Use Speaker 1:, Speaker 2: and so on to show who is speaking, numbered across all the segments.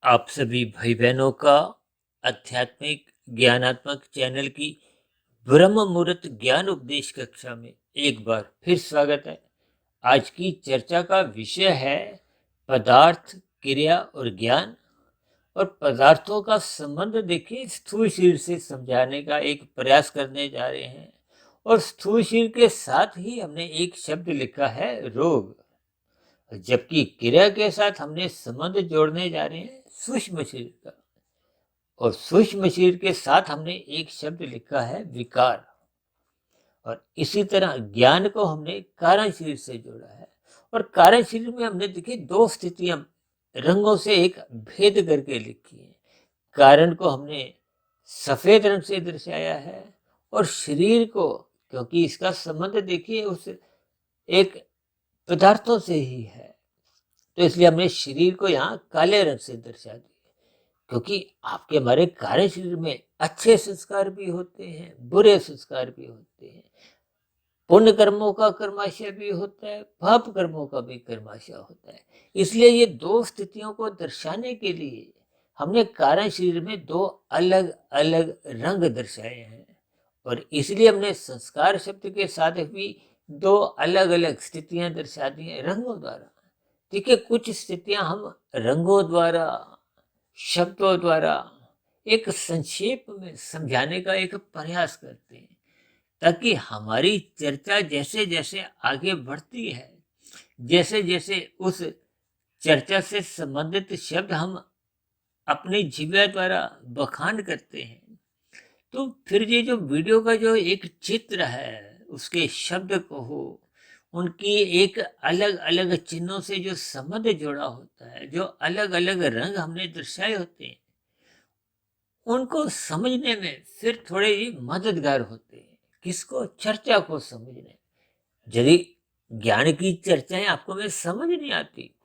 Speaker 1: आप सभी भाई बहनों का आध्यात्मिक ज्ञानात्मक चैनल की ब्रह्म मुहूर्त ज्ञान उपदेश कक्षा में एक बार फिर स्वागत है। आज की चर्चा का विषय है पदार्थ, क्रिया और ज्ञान। और पदार्थों का संबंध देखिए स्थूल शरीर से समझाने का एक प्रयास करने जा रहे हैं। और स्थूल शरीर के साथ ही हमने एक शब्द लिखा है रोग, जबकि क्रिया के साथ हमने संबंध जोड़ने जा रहे हैं सूक्ष्म शरीर का। और सूक्ष्म शरीर के साथ हमने एक शब्द लिखा है विकार। और इसी तरह ज्ञान को हमने कारण शरीर से जोड़ा है। और कारण शरीर में हमने देखिए दो स्थितियां रंगों से एक भेद करके लिखी है। कारण को हमने सफेद रंग से दर्शाया है और शरीर को, क्योंकि इसका संबंध देखिए उस एक पदार्थों से ही है, तो इसलिए हमने शरीर को यहाँ काले रंग से दर्शा दिया। क्योंकि आपके हमारे कार्य शरीर में अच्छे संस्कार भी होते हैं, बुरे संस्कार भी होते हैं, पुण्य कर्मों का कर्माशय भी होता है, पाप कर्मों का भी कर्माशय होता है। इसलिए ये दो स्थितियों को दर्शाने के लिए हमने कारण शरीर में दो अलग अलग रंग दर्शाए हैं। और इसलिए हमने संस्कार शब्द के साथ भी दो अलग अलग स्थितियां दर्शा दी हैं रंगों द्वारा। देखिए कुछ स्थितियां हम रंगों द्वारा, शब्दों द्वारा एक संक्षेप में समझाने का एक प्रयास करते हैं, ताकि हमारी चर्चा जैसे जैसे आगे बढ़ती है, जैसे जैसे उस चर्चा से संबंधित शब्द हम अपनी जीवा द्वारा बखान करते हैं, तो फिर ये जो वीडियो का जो एक चित्र है, उसके शब्द को हो, उनकी एक अलग अलग चिन्हों से जो संबंध जोड़ा होता है, जो अलग अलग रंग हमने दर्शाए होते हैं, उनको समझने में फिर थोड़े ही मददगार होते हैं। किसको? चर्चा को समझने। यदि ज्ञान की चर्चाएं आपको में समझ नहीं आती,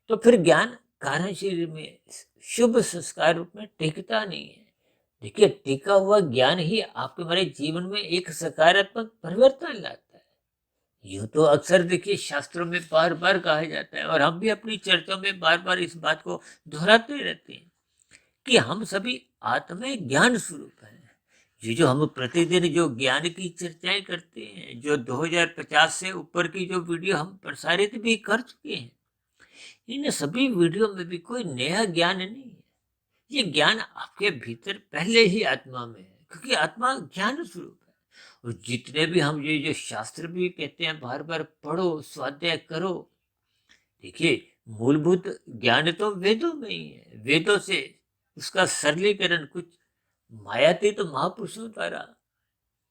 Speaker 1: तो फिर ज्ञान कारण शरीर में शुभ संस्कार रूप में टिकता नहीं है। देखिए टिका हुआ ज्ञान ही आपके हमारे जीवन में एक सकारात्मक परिवर्तन लाता है। यूं तो अक्सर देखिए शास्त्रों में बार बार कहा जाता है, और हम भी अपनी चर्चाओं में बार बार इस बात को दोहराते रहते हैं कि हम सभी आत्मा ज्ञान स्वरूप हैं। ये जो हम प्रतिदिन जो ज्ञान की चर्चाएं करते हैं, जो 2050 से ऊपर की जो वीडियो हम प्रसारित भी कर चुके हैं, इन सभी वीडियो में भी कोई नया ज्ञान नहीं है। ये ज्ञान आपके भीतर पहले ही आत्मा में है, क्योंकि आत्मा ज्ञान स्वरूप है। और जितने भी हम ये जो शास्त्र भी कहते हैं बार बार पढ़ो, स्वाध्याय करो, देखिए मूलभूत ज्ञान तो वेदों में ही है। वेदों से उसका सरलीकरण कुछ मायातीत महापुरुषों द्वारा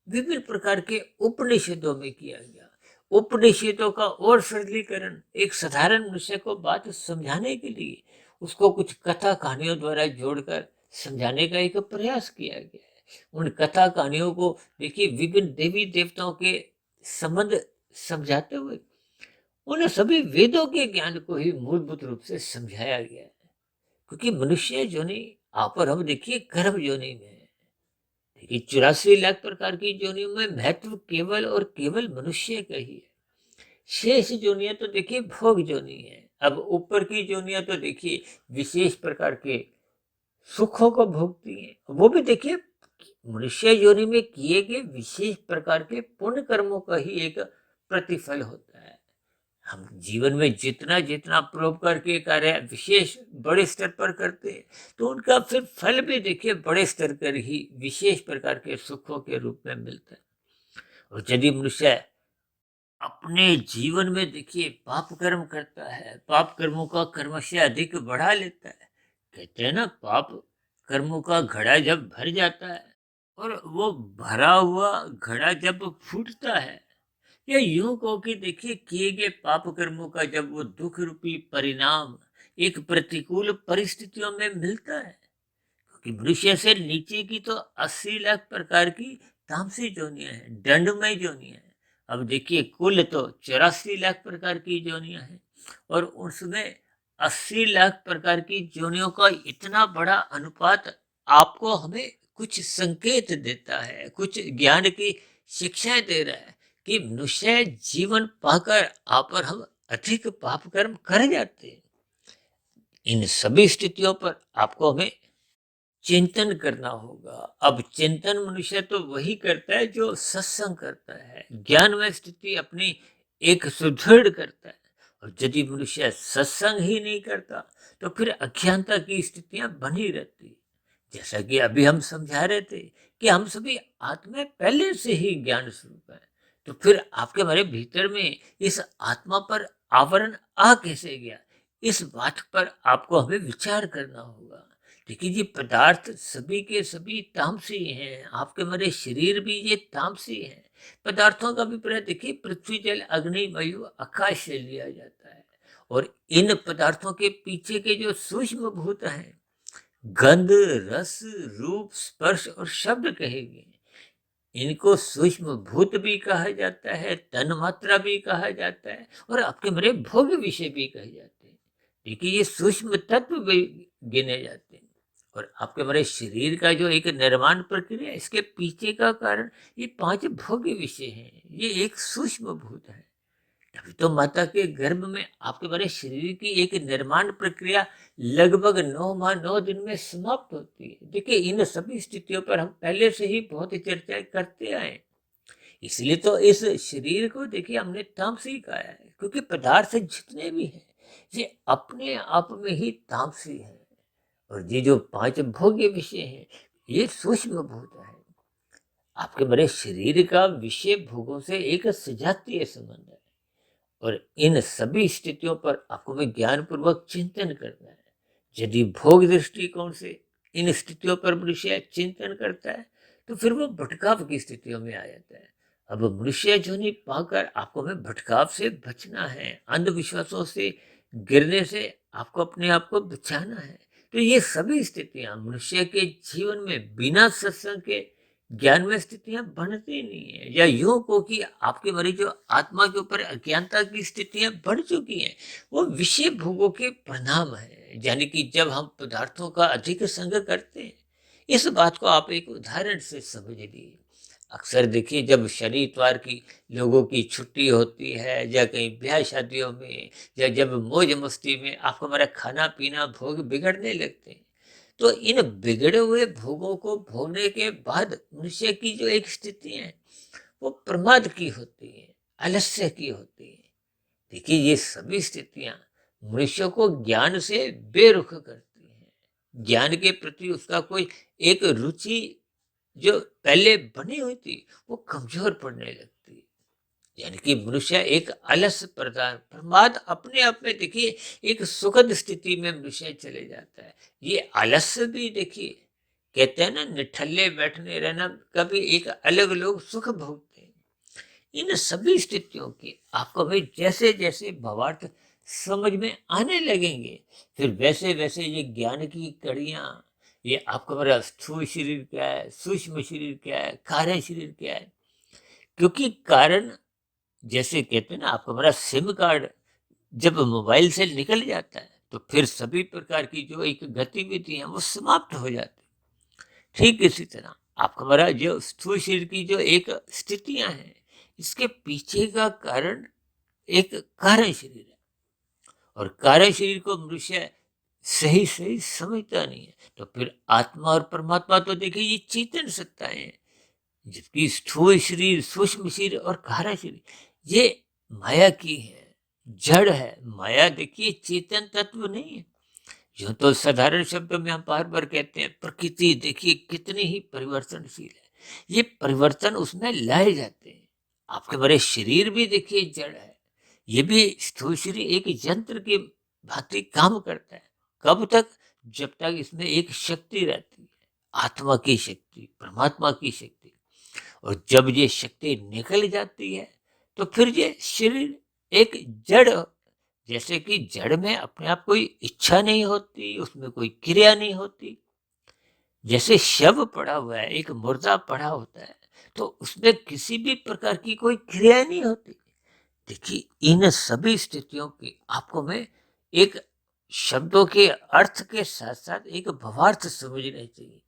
Speaker 1: विभिन्न प्रकार के उपनिषदों में किया गया। उपनिषदों का और सरलीकरण एक साधारण मनुष्य को बात समझाने के लिए उसको कुछ कथा कहानियों द्वारा जोड़कर समझाने का एक प्रयास किया गया है। उन कथा कहानियों को देखिए विभिन्न देवी देवताओं के संबंध समझाते हुए उन सभी वेदों के ज्ञान को ही मूलभूत रूप से समझाया गया है। क्योंकि मनुष्य जोनि आप और हम देखिए गर्भ जोनि में है। देखिए 84 लाख प्रकार की जोनियों में महत्व केवल और केवल मनुष्य का ही है। शेष जोनियां तो देखिए भोग जोनि है। अब ऊपर की जोनियां तो देखिए विशेष प्रकार के सुखों को भोगती हैं। वो भी देखिए मनुष्य योनि में किए गए विशेष प्रकार के पुण्य कर्मों का ही एक प्रतिफल होता है। हम जीवन में जितना जितना परोपकार के कार्य विशेष बड़े स्तर पर करते हैं, तो उनका फिर फल भी देखिए बड़े स्तर पर ही विशेष प्रकार के सुखों के रूप में मिलता है। और यदि मनुष्य अपने जीवन में देखिए पाप कर्म करता है, पाप कर्मों का कर्मशय अधिक बढ़ा लेता है। कहते हैं ना, पाप कर्मों का घड़ा जब भर जाता है और वो भरा हुआ घड़ा जब फूटता है, या यूं कहो कि देखिए किए गए पाप कर्मों का जब वो दुख रूपी परिणाम एक प्रतिकूल परिस्थितियों में मिलता है, क्योंकि मनुष्य से नीचे की तो 80 लाख प्रकार की तामसी जोनियां हैं, दंडमय जोनियां हैं। अब देखिए कुल तो 84 लाख प्रकार की जोनियां हैं, और उसमें 80 लाख प्रकार की जोनियों का इतना बड़ा अनुपात आपको हमें कुछ संकेत देता है, कुछ ज्ञान की शिक्षाएं दे रहा है कि मनुष्य जीवन पाकर आप और हम अधिक पाप कर्म कर जाते हैं। इन सभी स्थितियों पर आपको हमें चिंतन करना होगा। अब चिंतन मनुष्य तो वही करता है जो सत्संग करता है, ज्ञानमय स्थिति अपनी एक सुदृढ़ करता है। और यदि मनुष्य सत्संग ही नहीं करता तो फिर अज्ञानता की स्थितियां बनी रहती। जैसा कि अभी हम समझा रहे थे कि हम सभी आत्मा पहले से ही ज्ञान स्वरूप है, तो फिर आपके हमारे भीतर में इस आत्मा पर आवरण आ कैसे गया, इस बात पर आपको हमें विचार करना होगा। देखिए जी, पदार्थ सभी के सभी तामसी हैं, आपके हमारे शरीर भी ये तामसी हैं। पदार्थों का अभिप्राय देखिए पृथ्वी जल अग्नि वायु आकाश से लिया जाता है। और इन पदार्थों के पीछे के जो सूक्ष्म भूत हैं, गंध रस रूप स्पर्श और शब्द कहेंगे, इनको सूक्ष्म भूत भी कहा जाता है, तन मात्रा भी कहा जाता है, और आपके मेरे भोग विषय भी कहे जाते हैं। देखिए ये सूक्ष्म तत्व भी गिने जाते हैं। और आपके हमारे शरीर का जो एक निर्माण प्रक्रिया, इसके पीछे का कारण ये 5 भोग विषय हैं। ये एक सूक्ष्म भूत है। तभी तो माता के गर्भ में आपके हमारे शरीर की एक निर्माण प्रक्रिया लगभग 9 माह 9 दिन में समाप्त होती है। देखिए इन सभी स्थितियों पर हम पहले से ही बहुत चर्चाएं करते आए। इसलिए तो इस शरीर को देखिए हमने तामसी कहा है, क्योंकि पदार्थ जितने भी हैं ये अपने आप में ही तामसी है। और ये जो 5 भोग्य विषय हैं ये सूक्ष्म भूत है। आपके मेरे शरीर का विषय भोगों से एक सजातीय संबंध है। और इन सभी स्थितियों पर आपको में ज्ञान पूर्वक चिंतन करना है। यदि भोग दृष्टिकोण से इन स्थितियों पर मनुष्य चिंतन करता है तो फिर वो भटकाव की स्थितियों में आ जाता है। अब मनुष्य जोनि पाकर आपको में भटकाव से बचना है, अंधविश्वासों से गिरने से आपको अपने आप को बचाना है। तो ये सभी स्थितियां मनुष्य के जीवन में बिना सत्संग के ज्ञान में स्थितियां बनती नहीं है। या यूं को कि आपके मरी जो आत्मा के ऊपर अज्ञानता की स्थितियां बढ़ चुकी हैं, वो विषय भोगों के परिणाम है। यानी कि जब हम पदार्थों का अधिक संग करते हैं, इस बात को आप एक उदाहरण से समझ लीजिए। अक्सर देखिए जब शनि इतवार की लोगों की छुट्टी होती है, या कहीं ब्याह शादियों में, या जब मौज मस्ती में आपको हमारा खाना पीना भोग बिगड़ने लगते हैं, तो इन बिगड़े हुए भोगों को भोगने के बाद मनुष्य की जो एक स्थिति है वो प्रमाद की होती है, आलस्य की होती है। देखिए ये सभी स्थितियां मनुष्य को ज्ञान से बेरुख करती हैं। ज्ञान के प्रति उसका कोई एक रुचि जो पहले बनी हुई थी वो कमजोर पड़ने लगती है। यानी कि मनुष्य एक अलस प्रदान प्रमाद अपने आप में देखिए एक सुखद स्थिति में मनुष्य चले जाता है। ये आलस्य भी देखिए, कहते हैं ना निठल्ले बैठने रहना, कभी एक अलग लोग सुख भोगते हैं। इन सभी स्थितियों की आपको भाई जैसे जैसे भावार्थ समझ में आने लगेंगे, फिर वैसे वैसे ये ज्ञान की कड़ियां, ये आपका मेरा स्थूल शरीर क्या है, सूक्ष्म शरीर क्या है, कारण शरीर क्या है। क्योंकि कारण, जैसे कहते हैं ना आपका हमारा सिम कार्ड जब मोबाइल से निकल जाता है तो फिर सभी प्रकार की जो एक गतिविधि है वो समाप्त हो जाती है। ठीक इसी तरह आपका हमारा जो स्थूल शरीर की जो एक स्थितियां हैं, इसके पीछे का कारण एक कारण शरीर है। और कारण शरीर को मनुष्य सही सही समझता नहीं है, तो फिर आत्मा और परमात्मा तो देखिए ये चेतन सत्ताएं हैं, जबकि स्थूल शरीर सूक्ष्म शरीर और कारण शरीर ये माया की है, जड़ है। माया देखिए चेतन तत्व नहीं है। यूं तो साधारण शब्दों में हम बार बार कहते हैं प्रकृति देखिए कितनी ही परिवर्तनशील है, ये परिवर्तन उसमें लाए जाते हैं। आपके बड़े शरीर भी देखिए जड़ है, ये भी स्थूल शरीर एक यंत्र की भांति काम करता है। कब तक? जब तक इसमें एक शक्ति रहती है, आत्मा की शक्ति, परमात्मा की शक्ति। और जब ये शक्ति निकल जाती है तो फिर ये शरीर एक जड़, जैसे कि जड़ में अपने आप कोई इच्छा नहीं होती, उसमें कोई क्रिया नहीं होती। जैसे शव पड़ा हुआ है, एक मुर्दा पड़ा होता है, तो उसमें किसी भी प्रकार की कोई क्रिया नहीं होती। देखिए इन सभी स्थितियों की आपको मैं एक शब्दों के अर्थ के साथ साथ एक भावार्थ समझना चाहिए।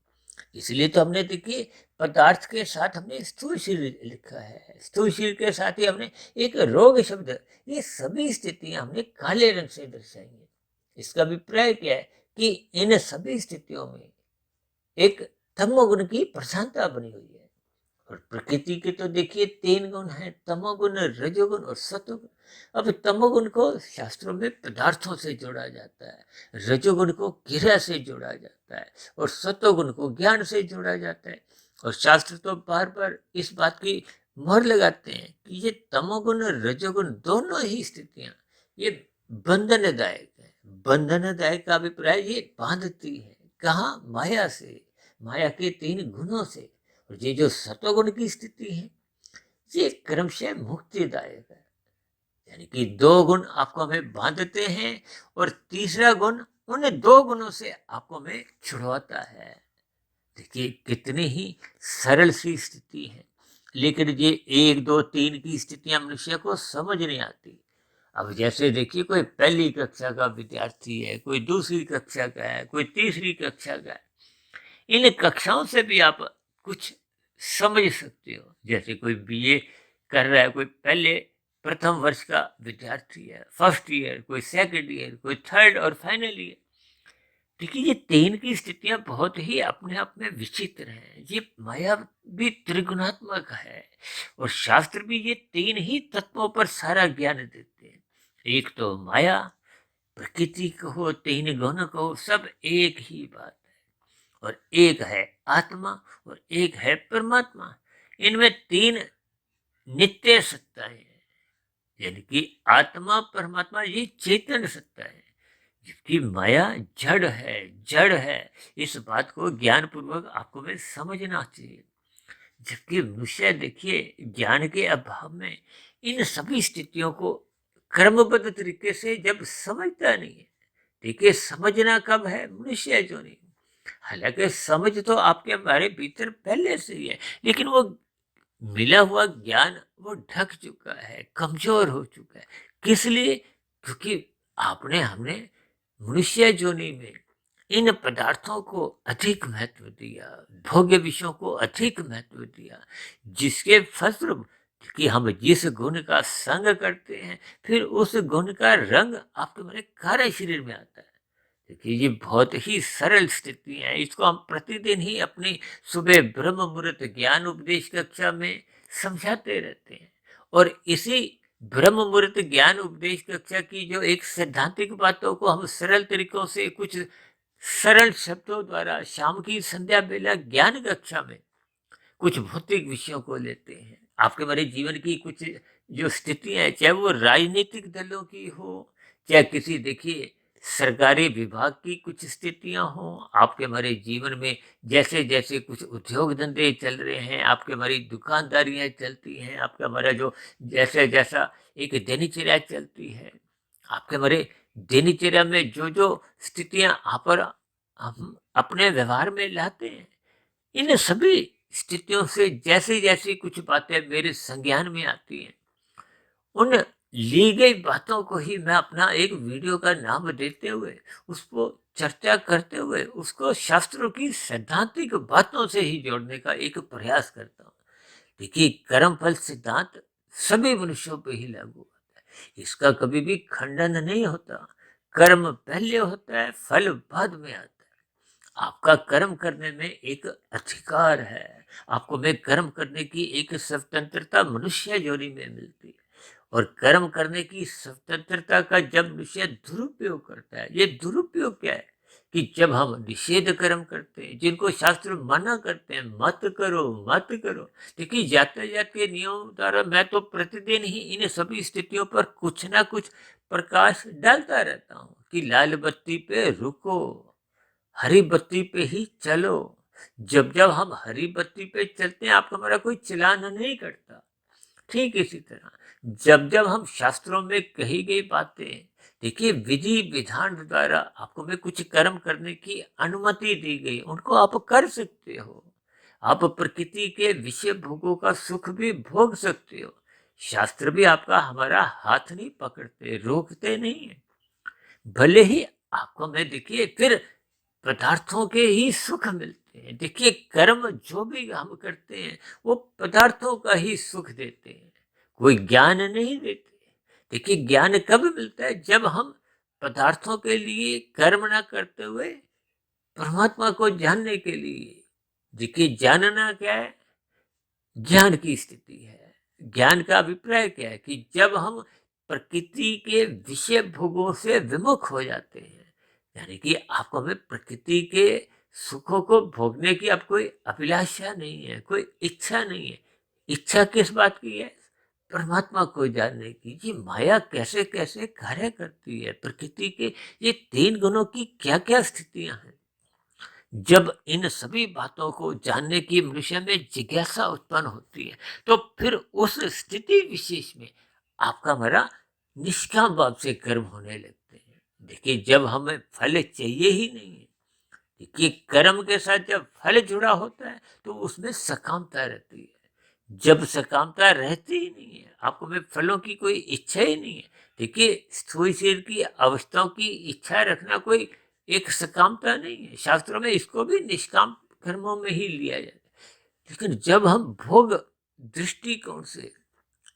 Speaker 1: इसलिए तो हमने देखिए पदार्थ के साथ हमने स्थूल शरीर लिखा है, स्थूल शरीर के साथ ही हमने एक रोग शब्द, ये सभी स्थितियां हमने काले रंग से दर्शाई है। इसका अभिप्राय क्या है कि इन सभी स्थितियों में एक तमोगुण की प्रधानता बनी हुई है। और प्रकृति के तो देखिए 3 गुण हैं, तमोगुण, रजोगुण और सतोगुण। अब तमोगुण को शास्त्रों में पदार्थों से जोड़ा जाता है, रजोगुण को क्रिया से जोड़ा जाता है और सतोगुण को ज्ञान से जोड़ा जाता है। और शास्त्र तो बार बार इस बात की मोहर लगाते हैं कि ये तमोगुण और रजोगुण दोनों ही स्थितियां ये बंधनदायक है। बंधनदायक का अभिप्राय ये बांधती है, कहाँ? माया से, माया के 3 गुणों से। और ये जो सतोगुण की स्थिति है ये क्रमशः मुक्तिदायक है, यानी कि 2 गुण आपको हमें बांधते हैं और तीसरा गुण उन 2 गुणों से आपको हमें छुड़वाता है। देखिए कितनी ही सरल सी स्थिति है, लेकिन ये 1, 2, 3 की स्थितियां मनुष्य को समझ नहीं आती। अब जैसे देखिए कोई पहली कक्षा का विद्यार्थी है, कोई दूसरी कक्षा का है, कोई तीसरी कक्षा का है। इन कक्षाओं से भी आप कुछ समझ सकते हो। जैसे कोई बीए कर रहा है, कोई पहले प्रथम वर्ष का विद्यार्थी है, फर्स्ट ईयर, कोई सेकंड ईयर, कोई थर्ड और फाइनल ईयर। देखिए ये 3 की स्थितियां बहुत ही अपने आप में विचित्र हैं। ये माया भी त्रिगुणात्मक है और शास्त्र भी ये 3 ही तत्वों पर सारा ज्ञान देते हैं। एक तो माया, प्रकृति कहो, 3 गुण कहो, सब एक ही बात है। और एक है आत्मा और एक है परमात्मा। इनमें 3 नित्य सत्ताएं हैं, यानी कि आत्मा परमात्मा ये चेतन सत्ता है, जबकि माया जड़ है, जड़ है। इस बात को ज्ञान पूर्वक आपको में समझना चाहिए। जबकि मनुष्य देखिए ज्ञान के अभाव में इन सभी स्थितियों को क्रमबद्ध तरीके से जब समझता नहीं है। देखिए समझना कब है? मनुष्य जो नहीं। हालांकि समझ तो आपके हमारे भीतर पहले से ही है, लेकिन वो मिला हुआ ज्ञान वो ढक चुका है, कमजोर हो चुका है। किस लिए? क्योंकि आपने हमने मनुष्य जोनि में इन पदार्थों को अधिक महत्व दिया, भोग्य विषयों को अधिक महत्व दिया, जिसके फलस्वरूप कि हम जिस गुण का संग करते हैं फिर उस गुण का रंग आपके हमारे कार्य शरीर में आता है। देखिए ये बहुत ही सरल स्थिति है, इसको हम प्रतिदिन ही अपनी सुबह ब्रह्म मुहूर्त ज्ञान उपदेश कक्षा में समझाते रहते हैं। और इसी ब्रह्म मुहूर्त ज्ञान उपदेश कक्षा की जो एक सैद्धांतिक बातों को हम सरल तरीकों से कुछ सरल शब्दों द्वारा शाम की संध्या बेला ज्ञान कक्षा में कुछ भौतिक विषयों को लेते हैं। आपके हमारे जीवन की कुछ जो स्थितियां हैं, चाहे वो राजनीतिक दलों की हो, चाहे किसी देखिए सरकारी विभाग की कुछ स्थितियां हो, आपके हमारे जीवन में जैसे जैसे कुछ उद्योग धंधे चल रहे हैं, आपके हमारी दुकानदारियां चलती हैं, आपका हमारा जो जैसे जैसा एक दिनचर्या चलती है, आपके हमारे दिनचर्या में जो जो स्थितियां आप और हम अपने व्यवहार में लाते हैं, इन सभी स्थितियों से जैसे जैसी कुछ बातें मेरे संज्ञान में आती हैं, उन ली गई बातों को ही मैं अपना एक वीडियो का नाम देते हुए उसको चर्चा करते हुए उसको शास्त्रों की सैद्धांतिक बातों से ही जोड़ने का एक प्रयास करता हूँ। देखिए कर्म फल सिद्धांत सभी मनुष्यों पर ही लागू होता है, इसका कभी भी खंडन नहीं होता। कर्म पहले होता है, फल बाद में आता है। आपका कर्म करने में एक अधिकार है, आपको में कर्म करने की एक स्वतंत्रता मनुष्य जोनी में मिलती है। और कर्म करने की स्वतंत्रता का जब मनुष्य दुरुपयोग करता है, ये दुरुपयोग क्या है कि जब हम निषेध कर्म करते हैं, जिनको शास्त्र मना करते हैं मत करो मत करो। देखिए यातायात के नियमों द्वारा मैं तो प्रतिदिन ही इन सभी स्थितियों पर कुछ ना कुछ प्रकाश डालता रहता हूँ कि लाल बत्ती पे रुको, हरी बत्ती पे ही चलो। जब जब हम हरी बत्ती पे चलते हैं आपका हमारा कोई चलान नहीं करता। ठीक इसी तरह जब जब हम शास्त्रों में कही गई बातें, देखिए विधि विधान द्वारा आपको में कुछ कर्म करने की अनुमति दी गई, उनको आप कर सकते हो। आप प्रकृति के विषय भोगों का सुख भी भोग सकते हो। शास्त्र भी आपका हमारा हाथ नहीं पकड़ते, रोकते नहीं है। भले ही आपको में देखिए फिर पदार्थों के ही सुख मिलते हैं। देखिए कर्म जो भी हम करते हैं वो पदार्थों का ही सुख देते हैं, कोई ज्ञान नहीं देते। देखिए ज्ञान कब मिलता है? जब हम पदार्थों के लिए कर्म ना करते हुए परमात्मा को जानने के लिए, देखिए जानना क्या है, ज्ञान की स्थिति है। ज्ञान का अभिप्राय क्या है कि जब हम प्रकृति के विषय भोगों से विमुख हो जाते हैं, यानी कि आपको में प्रकृति के सुखों को भोगने की अब कोई अभिलाषा नहीं है, कोई इच्छा नहीं है। इच्छा किस बात की है? परमात्मा को जानने की। ये माया कैसे कैसे कार्य करती है, प्रकृति के ये तीन गुणों की क्या क्या स्थितियां हैं। जब इन सभी बातों को जानने की मनुष्य में जिज्ञासा उत्पन्न होती है, तो फिर उस स्थिति विशेष में आपका मेरा निष्काम भाव से कर्म होने लगते हैं। देखिए, जब हमें फल चाहिए ही नहीं है, देखिए कर्म के साथ जब फल जुड़ा होता है तो उसमें सकामता रहती है। जब सकामता रहती ही नहीं है, आपको में फलों की कोई इच्छा ही नहीं है। देखिए, स्थूल शरीर की अवस्थाओं की इच्छा रखना कोई एक सकामता नहीं है। शास्त्रों में इसको भी निष्काम कर्मों में ही लिया जाता है। लेकिन जब हम भोग दृष्टिकोण से,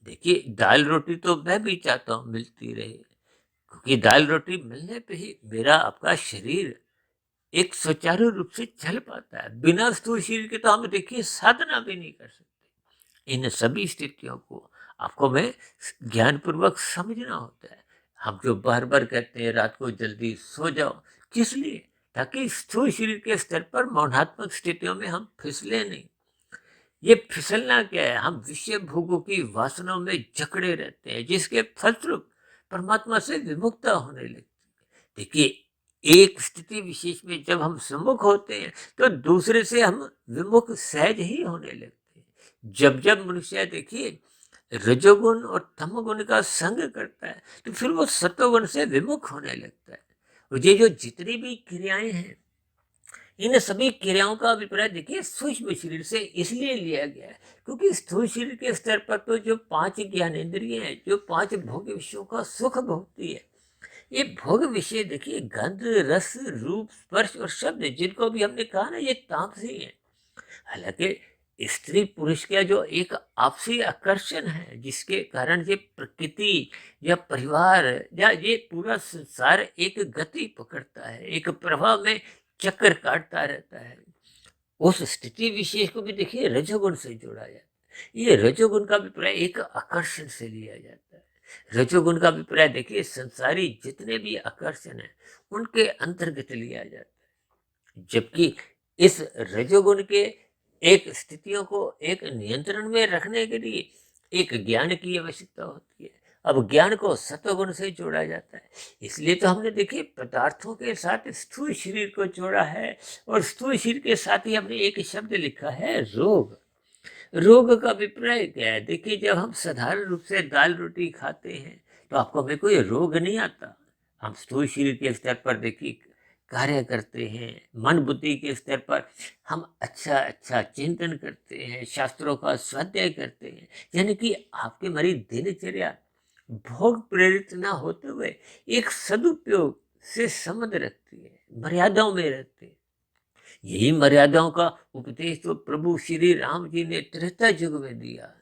Speaker 1: देखिए दाल रोटी तो मैं भी चाहता हूँ मिलती रहे, क्योंकि दाल रोटी मिलने पे ही मेरा आपका शरीर एक सुचारू रूप से चल पाता है। बिना स्थूल शरीर के तो हम देखिए साधना भी नहीं कर सकते। इन सभी स्थितियों को आपको में ज्ञान पूर्वक समझना होता है। हम जो बार बार कहते हैं रात को जल्दी सो जाओ, किस लिए? ताकि स्थूल शरीर के स्तर पर मौनात्मक स्थितियों में हम फिसले नहीं। ये फिसलना क्या है? हम विषय भोगों की वासनाओं में जकड़े रहते हैं, जिसके फलस्वरूप परमात्मा से विमुक्ता होने लगती है। देखिए, एक स्थिति विशेष में जब हम सम्मुख होते हैं तो दूसरे से हम विमुख सहज ही होने लगते हैं। जब जब मनुष्य देखिए रजोगुण और तमोगुण का संग करता है तो फिर वो सत्वगुण से विमुख होने लगता है। और ये जो जितनी भी क्रियाएं हैं, इन सभी क्रियाओं का अभिप्राय देखिए सूक्ष्म शरीर से इसलिए लिया गया है क्योंकि स्थूल शरीर के स्तर पर तो जो 5 ज्ञानेंद्रिय हैं, जो 5 भोग विषयों का सुख भोगती है, ये भोग विषय देखिए गंध, रस, रूप, स्पर्श और शब्द, जिनको भी हमने कहा ना ये तामसी है। हालांकि स्त्री पुरुष का जो एक आपसी आकर्षण है, जिसके कारण ये प्रकृति या परिवार या ये पूरा संसार एक गति पकड़ता है, एक प्रवाह में चक्कर काटता रहता है, उस स्थिति विशेष को भी देखिए रजोगुण से जोड़ा जाता है। ये रजोगुण का अभिप्राय एक आकर्षण से लिया जाता है। रजोगुण का अभिप्राय देखिए संसारी जितने भी आकर्षण है उनके अंतर्गत लिया जाता है। जबकि इस रजोगुण के एक स्थितियों को एक नियंत्रण में रखने के लिए एक ज्ञान की आवश्यकता होती है। अब ज्ञान को सत्वगुण से जोड़ा जाता है। इसलिए तो हमने देखिए पदार्थों के साथ स्थूल शरीर को जोड़ा है, और स्थूल शरीर के साथ ही हमने एक शब्द लिखा है रोग। रोग का अभिप्राय क्या है? देखिए, जब हम साधारण रूप से दाल रोटी खाते हैं तो आपको हमें कोई रोग नहीं आता। हम स्थूल शरीर के स्तर पर देखिए कार्य करते हैं, मन बुद्धि के स्तर पर हम अच्छा अच्छा चिंतन करते हैं, शास्त्रों का स्वाध्याय करते हैं, यानी कि आपकी हमारी दिनचर्या भोग प्रेरित ना होते हुए एक सदुपयोग से संबंध रखती है, मर्यादाओं में रहते हैं। यही मर्यादाओं का उपदेश तो प्रभु श्री राम जी ने त्रेता युग में दिया।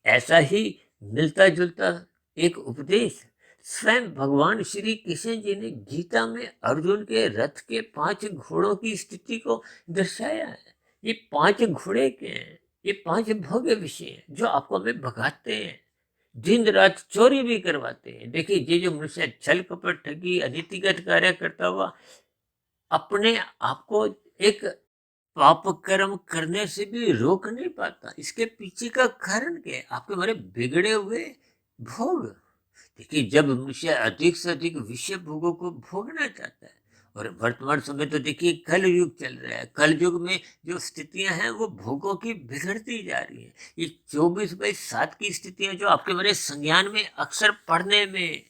Speaker 1: ऐसा ही मिलता जुलता एक उपदेश स्वयं भगवान श्री कृष्ण जी ने गीता में अर्जुन के रथ के 5 घोड़ों की स्थिति को दर्शाया है। ये 5 घोड़े के हैं, ये 5 भोग्य विषय हैं जो आपको हमें भगाते हैं, दिन रात चोरी भी करवाते हैं। देखिए, ये जो मनुष्य छल कपट ठगी अनीतिगत कार्य करता हुआ अपने आप को एक पाप कर्म करने से भी रोक नहीं पाता, इसके पीछे का कारण क्या है? आपके हमारे बिगड़े हुए भोग। देखिए, जब मनुष्य अधिक से अधिक विषय भोगों को भोगना चाहता है, और वर्तमान समय तो देखिए कल युग चल रहा है, कल युग में जो स्थितियां हैं वो भोगों की बिगड़ती जा रही है। ये 24/7 की स्थितियां जो आपके हमारे संज्ञान में अक्सर पढ़ने में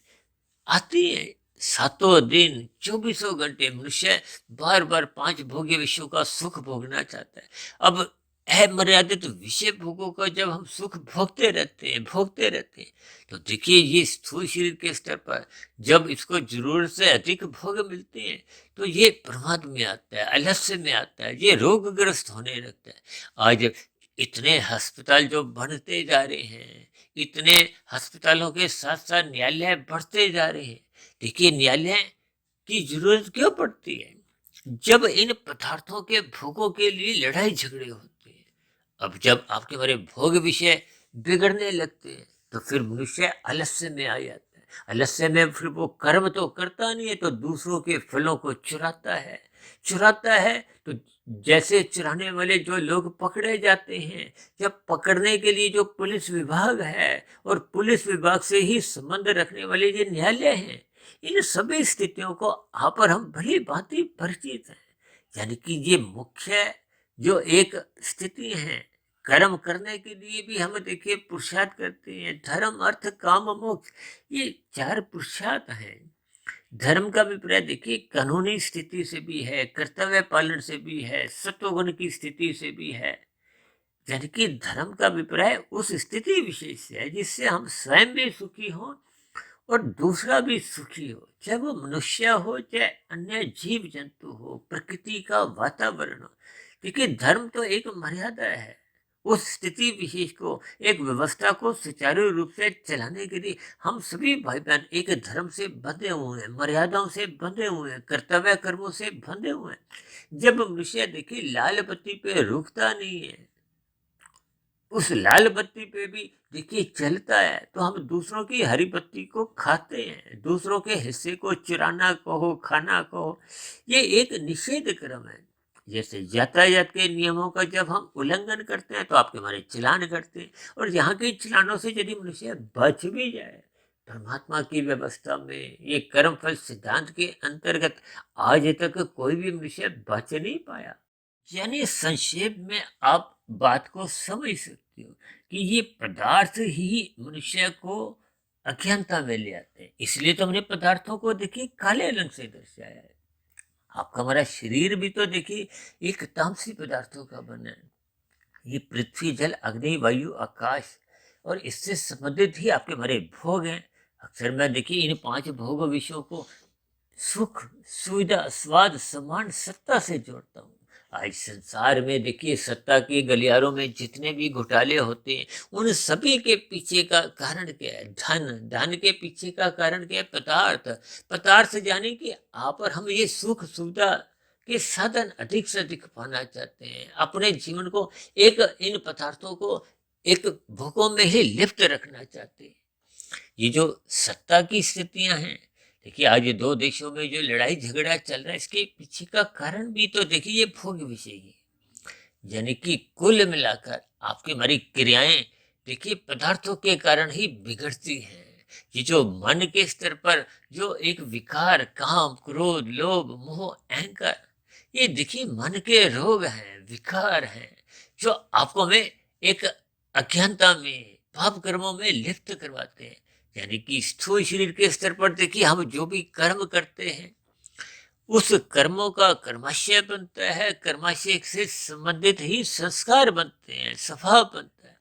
Speaker 1: आती है, सातों दिन 24 घंटे मनुष्य बार बार 5 भोग्य विषयों का सुख भोगना चाहता है। अब अमर्यादित विषय भोगों का जब हम सुख भोगते रहते हैं तो देखिए ये स्थूल शरीर के स्तर पर जब इसको जरूरत से अधिक भोग मिलते हैं तो ये प्रमाद में आता है, आलस्य में आता है, ये रोगग्रस्त होने लगता है। आज इतने अस्पताल जो बनते जा रहे हैं, इतने अस्पतालों के साथ साथ न्यायालय बढ़ते जा रहे हैं, देखिए, न्यायालय की जरूरत क्यों पड़ती है? जब इन पदार्थों के भोगों के लिए लड़ाई झगड़े होते हैं। अब जब आपके हमारे भोग विषय बिगड़ने लगते हैं तो फिर मनुष्य आलस्य में आ जाता है। आलस्य में फिर वो कर्म तो करता नहीं है, तो दूसरों के फलों को चुराता है। तो जैसे चुराने वाले जो लोग पकड़े जाते हैं, जब पकड़ने के लिए जो पुलिस विभाग है और पुलिस विभाग से ही संबंध रखने वाले जो न्यायालय हैं, इन सभी स्थितियों को आप और हम भली भांति परिचित हैं। यानी कि ये मुख्य जो एक स्थिति है, कर्म करने के लिए भी हम देखिए पुरुषार्थ करते हैं। धर्म, अर्थ, काम, मोक्ष, ये चार पुरुषार्थ हैं। धर्म का अभिप्राय देखिए कानूनी स्थिति से भी है, कर्तव्य पालन से भी है, सत्वगुण की स्थिति से भी है। यानी कि धर्म का अभिप्राय उस स्थिति विशेष से है जिससे हम स्वयं भी सुखी हों और दूसरा भी सुखी हो, चाहे वो मनुष्य हो चाहे अन्य जीव जंतु हो, प्रकृति का वातावरण हो। देखिए, धर्म तो एक मर्यादा है। उस स्थिति विशेष को, एक व्यवस्था को सुचारू रूप से चलाने के लिए हम सभी भाई बहन एक धर्म से बंधे हुए हैं, मर्यादाओं से बंधे हुए हैं, कर्तव्य कर्मों से बंधे हुए हैं। जब मनुष्य देखिए लाल बत्ती पे रुकता नहीं है, उस लाल बत्ती पे भी देखिए चलता है, तो हम दूसरों की हरी बत्ती को खाते हैं। दूसरों के हिस्से को चुराना कहो, खाना कहो, ये एक निषेध क्रम है। जैसे यातायात के नियमों का जब हम उल्लंघन करते हैं तो आपके हमारे चालान करते हैं, और यहाँ के चालानों से यदि मनुष्य बच भी जाए, परमात्मा की व्यवस्था में ये कर्मफल सिद्धांत के अंतर्गत आज तक कोई भी मनुष्य बच नहीं पाया। यानी संक्षेप में आप बात को समझ सकते हो कि ये पदार्थ ही मनुष्य को अज्ञानता में ले आते हैं। इसलिए तो हमने पदार्थों को देखिए काले रंग से दर्शाया है। आपका हमारा शरीर भी तो देखिए एक तामसी पदार्थों का बना है। ये पृथ्वी, जल, अग्नि, वायु, आकाश और इससे संबंधित ही आपके हमारे भोग हैं। अक्सर मैं देखिए इन 5 भोग विषयों को सुख, सुविधा, स्वाद, सम्मान, सत्ता से जोड़ता हूँ। आज संसार में देखिए सत्ता के गलियारों में जितने भी घोटाले होते हैं, उन सभी के पीछे का कारण क्या है? धन। धन के पीछे का कारण क्या है? पदार्थ। पदार्थ यानी कि आप और हम ये सुख सुविधा के साधन अधिक से अधिक पाना चाहते हैं। अपने जीवन को एक इन पदार्थों को एक भोगों में ही लिप्त रखना चाहते हैं। ये जो सत्ता की स्थितियां हैं, देखिए आज ये 2 देशों में जो लड़ाई झगड़ा चल रहा है, इसके पीछे का कारण भी तो देखिए ये भोग विषय ही है। यानी कि कुल मिलाकर आपकी हमारी क्रियाएं देखिए पदार्थों के कारण ही बिगड़ती हैं। ये जो मन के स्तर पर जो एक विकार, काम, क्रोध, लोभ, मोह, अहंकार, ये देखिए मन के रोग हैं, विकार हैं, जो आपको हमें एक अज्ञानता में, पाप कर्मों में लिप्त करवाते हैं। यानी कि स्थूल शरीर के स्तर पर देखिए हम जो भी कर्म करते हैं, उस कर्मों का कर्माशय बनता है, कर्माशय से संबंधित ही संस्कार बनते हैं, स्वभाव बनता है।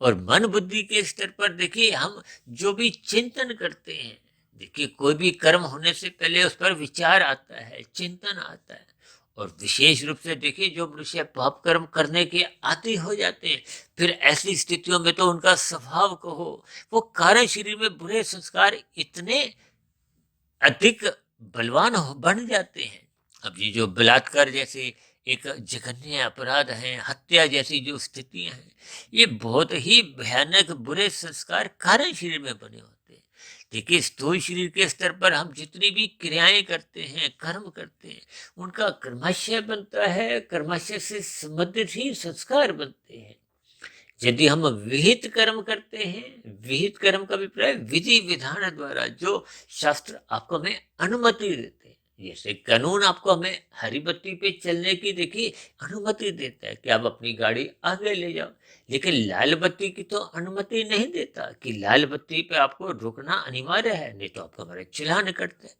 Speaker 1: और मन बुद्धि के स्तर पर देखिए हम जो भी चिंतन करते हैं, देखिए कोई भी कर्म होने से पहले उस पर विचार आता है, चिंतन आता है। और विशेष रूप से देखिए जो मनुष्य पाप कर्म करने के आदी हो जाते हैं, फिर ऐसी स्थितियों में तो उनका स्वभाव कहो, वो कारण शरीर में बुरे संस्कार इतने अधिक बलवान बन जाते हैं। अब ये जो बलात्कार जैसे एक जघन्य अपराध है, हत्या जैसी जो स्थितियां हैं, ये बहुत ही भयानक बुरे संस्कार कारण शरीर में बने होते हैं। देखिए स्थूल शरीर के स्तर पर हम जितनी भी क्रियाएं करते हैं, कर्म करते हैं, उनका कर्माशय बनता है, कर्माशय से संबंधित ही संस्कार बनते हैं। यदि हम विहित कर्म करते हैं, विहित कर्म का अभिप्राय विधि विधान द्वारा जो शास्त्र आपको हमें अनुमति देते हैं, जैसे कानून आपको हमें हरी बत्ती पे चलने की देखिए अनुमति देता है कि आप अपनी गाड़ी आगे ले जाओ, लेकिन लाल बत्ती की तो अनुमति नहीं देता कि लाल बत्ती पे आपको रुकना अनिवार्य है, नहीं तो आपको हमारे चालान करते हैं।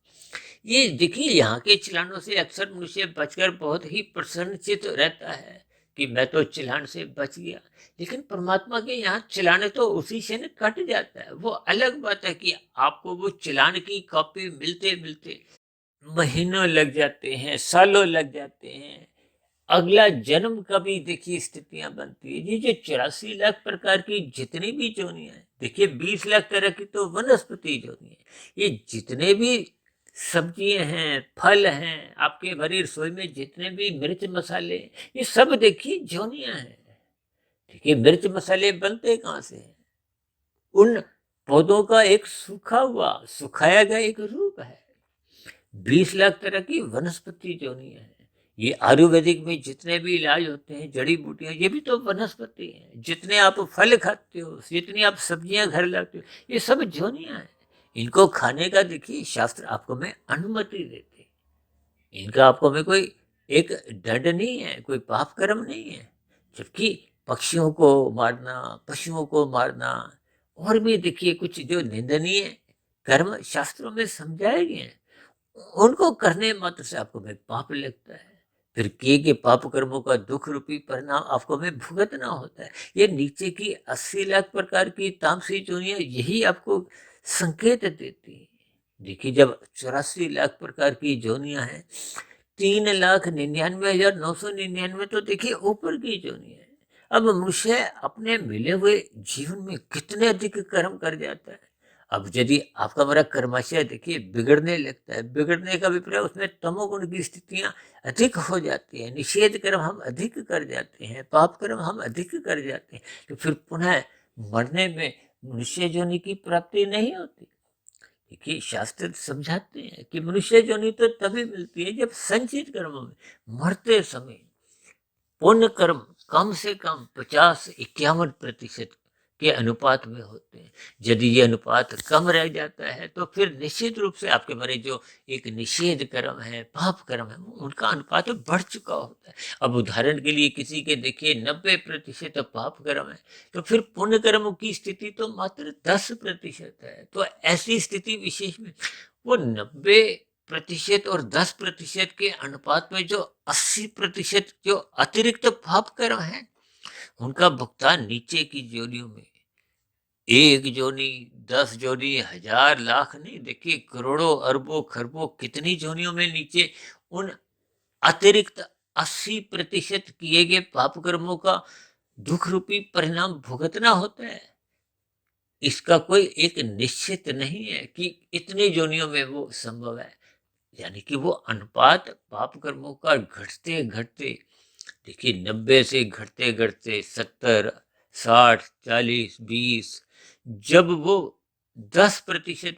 Speaker 1: ये देखिए यहाँ के चालानों से अक्सर मनुष्य बचकर बहुत ही प्रसन्नचित्त रहता है कि मैं तो चालान से बच गया, लेकिन परमात्मा के यहाँ चालान तो उसी से न कट जाता है। वो अलग बात है कि आपको वो चालान की कॉपी मिलते मिलते महीनों लग जाते हैं, सालों लग जाते हैं, अगला जन्म का भी देखिए स्थितियां बनती है। ये जो 84 लाख प्रकार की जितनी भी जोनियां हैं, देखिए 20 लाख तरह की तो वनस्पति जोनी है। ये जितने भी सब्जियां हैं, फल हैं, आपके भरी रसोई में जितने भी मिर्च मसाले, ये सब देखिए जोनियां हैं। देखिए मिर्च मसाले बनते कहाँ से हैं? उन पौधों का एक सूखा हुआ, सुखाया गया एक रूप है। 20 लाख तरह की वनस्पति जोनियां हैं। ये आयुर्वेदिक में जितने भी इलाज होते हैं, जड़ी बूटियां, ये भी तो वनस्पति हैं। जितने आप फल खाते हो, जितनी आप सब्जियां घर लाते हो, ये सब जोनियां हैं। इनको खाने का देखिए शास्त्र आपको में अनुमति देते हैं। इनका आपको में कोई एक दंड नहीं है, कोई पाप कर्म नहीं है। जबकि पक्षियों को मारना, पशुओं को मारना और भी देखिए कुछ जो निंदनीय कर्म शास्त्रों में समझाए गए हैं, उनको करने मात्र से आपको में पाप लगता है। फिर किए के पाप कर्मों का दुख रूपी परिणाम आपको में भुगतना होता है। ये नीचे की 80 लाख प्रकार की तामसी जोनियां यही आपको संकेत देती है। देखिए जब 84 लाख प्रकार की जोनियां हैं, 3,99,999 तो देखिए ऊपर की जोनियां है। अब मनुष्य अपने मिले हुए जीवन में कितने अधिक कर्म कर जाता है। अब यदि आपका मेरा कर्माशय देखिए बिगड़ने लगता है, बिगड़ने का अभिप्राय उसमें तमोगुण की स्थितियां अधिक हो जाती है, निषेध कर्म हम अधिक कर जाते हैं, पाप कर्म हम अधिक कर जाते हैं, तो फिर पुनः मरने में मनुष्य योनि की प्राप्ति नहीं होती। देखिए शास्त्र समझाते हैं कि मनुष्य योनि तो तभी मिलती है जब संचित कर्मों में मरते समय पुण्य कर्म कम से कम 50-51% के अनुपात में होते हैं। यदि ये अनुपात कम रह जाता है तो फिर निश्चित रूप से आपके बारे जो एक निषेध कर्म है, पाप कर्म है, उनका अनुपात बढ़ चुका होता है। अब उदाहरण के लिए किसी के देखिए 90% पाप कर्म है, तो फिर पुण्य कर्म की स्थिति तो मात्र 10% है। तो ऐसी स्थिति विशेष में वो 90% और 10% के अनुपात में जो 80% जो अतिरिक्त पाप कर्म है, उनका भुगतान नीचे की जोनियों में, एक जोनी, 10 जोनी, हजार, लाख नहीं, देखिए करोड़ों, अरबों, खरबों कितनी जोनियों में नीचे उन अतिरिक्त 80% किए गए पाप कर्मों का दुख रूपी परिणाम भुगतना होता है। इसका कोई एक निश्चित नहीं है कि इतनी जोनियों में वो संभव है। यानी कि वो अनुपात पाप कर्मों का घटते घटते, देखिए 90 से घटते घटते 70, 60, 40, 20, जब वो 10%